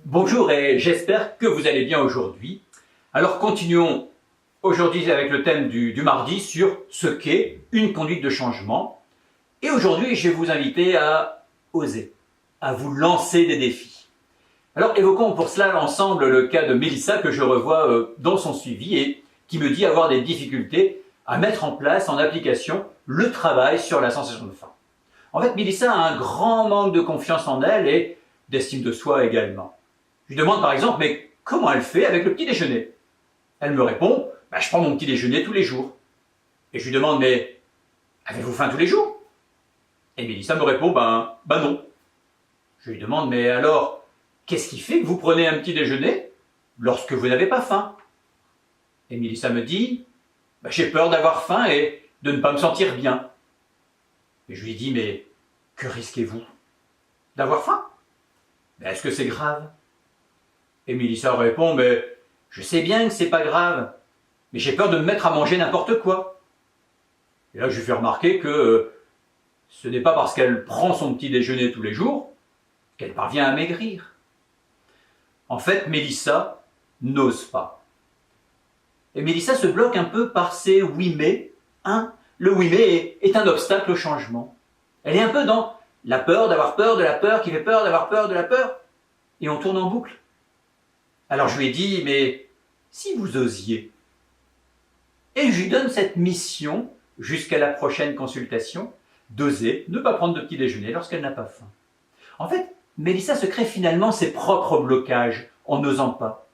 Bonjour et j'espère que vous allez bien aujourd'hui. Alors continuons aujourd'hui avec le thème du mardi sur ce qu'est une conduite de changement. Et aujourd'hui, je vais vous inviter à oser, à vous lancer des défis. Alors évoquons pour cela ensemble le cas de Mélissa que je revois dans son suivi et qui me dit avoir des difficultés à mettre en place, en application, le travail sur la sensation de faim. En fait, Mélissa a un grand manque de confiance en elle et d'estime de soi également. Je lui demande par exemple, mais comment elle fait avec le petit déjeuner? Elle me répond, je prends mon petit déjeuner tous les jours. Et je lui demande, mais avez-vous faim tous les jours? Et Mélissa me répond, non. Je lui demande, mais alors, qu'est-ce qui fait que vous prenez un petit déjeuner lorsque vous n'avez pas faim? Et Mélissa me dit, j'ai peur d'avoir faim et de ne pas me sentir bien. Et je lui dis, mais que risquez-vous? D'avoir faim? Est-ce que c'est grave? Et Mélissa répond, je sais bien que c'est pas grave, mais j'ai peur de me mettre à manger n'importe quoi. Et là, je lui fais remarquer que ce n'est pas parce qu'elle prend son petit déjeuner tous les jours qu'elle parvient à maigrir. En fait, Mélissa n'ose pas. Et Mélissa se bloque un peu par ses oui mais. Le oui mais est un obstacle au changement. Elle est un peu dans la peur d'avoir peur de la peur qui fait peur d'avoir peur de la peur. Et on tourne en boucle. Alors je lui ai dit, mais si vous osiez? Et je lui donne cette mission, jusqu'à la prochaine consultation, d'oser ne pas prendre de petit déjeuner lorsqu'elle n'a pas faim. En fait, Mélissa se crée finalement ses propres blocages en n'osant pas.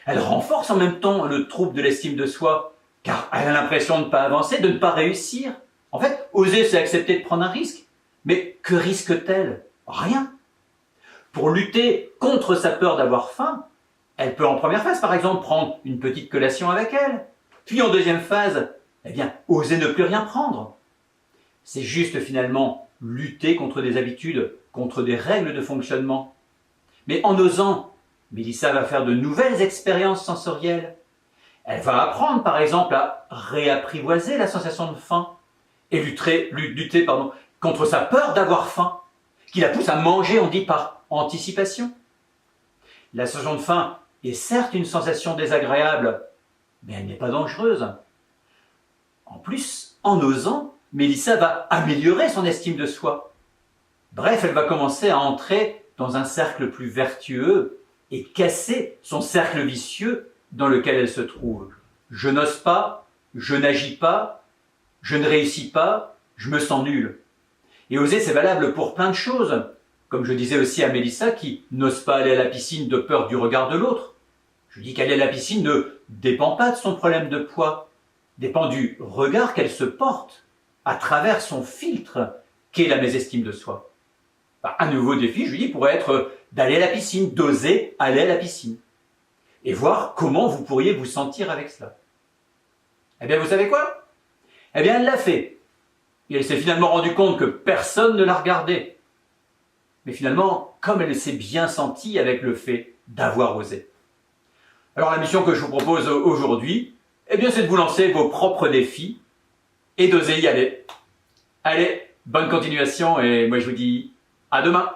Elle renforce en même temps le trouble de l'estime de soi, car elle a l'impression de ne pas avancer, de ne pas réussir. En fait, oser, c'est accepter de prendre un risque. Mais que risque-t-elle? Rien. Pour lutter contre sa peur d'avoir faim, elle peut en première phase, par exemple, prendre une petite collation avec elle. Puis en deuxième phase, oser ne plus rien prendre. C'est juste finalement lutter contre des habitudes, contre des règles de fonctionnement. Mais en osant, Mélissa va faire de nouvelles expériences sensorielles. Elle va apprendre, par exemple, à réapprivoiser la sensation de faim et lutter contre sa peur d'avoir faim, qui la pousse à manger, on dit par anticipation. La sensation de faim est certes une sensation désagréable, mais elle n'est pas dangereuse. En plus, en osant, Mélissa va améliorer son estime de soi. Bref, elle va commencer à entrer dans un cercle plus vertueux et casser son cercle vicieux dans lequel elle se trouve. Je n'ose pas, je n'agis pas, je ne réussis pas, je me sens nul. Et oser, c'est valable pour plein de choses. Comme je disais aussi à Mélissa qui n'ose pas aller à la piscine de peur du regard de l'autre. Je dis qu'aller à la piscine ne dépend pas de son problème de poids, dépend du regard qu'elle se porte à travers son filtre qu'est la mésestime de soi. Un nouveau défi, je lui dis, pourrait être d'aller à la piscine, d'oser aller à la piscine. Et voir comment vous pourriez vous sentir avec cela. Vous savez quoi? Elle l'a fait. Et elle s'est finalement rendue compte que personne ne la regardait. Mais finalement, comme elle s'est bien sentie avec le fait d'avoir osé. Alors la mission que je vous propose aujourd'hui, c'est de vous lancer vos propres défis et d'oser y aller. Allez, bonne continuation et moi je vous dis à demain.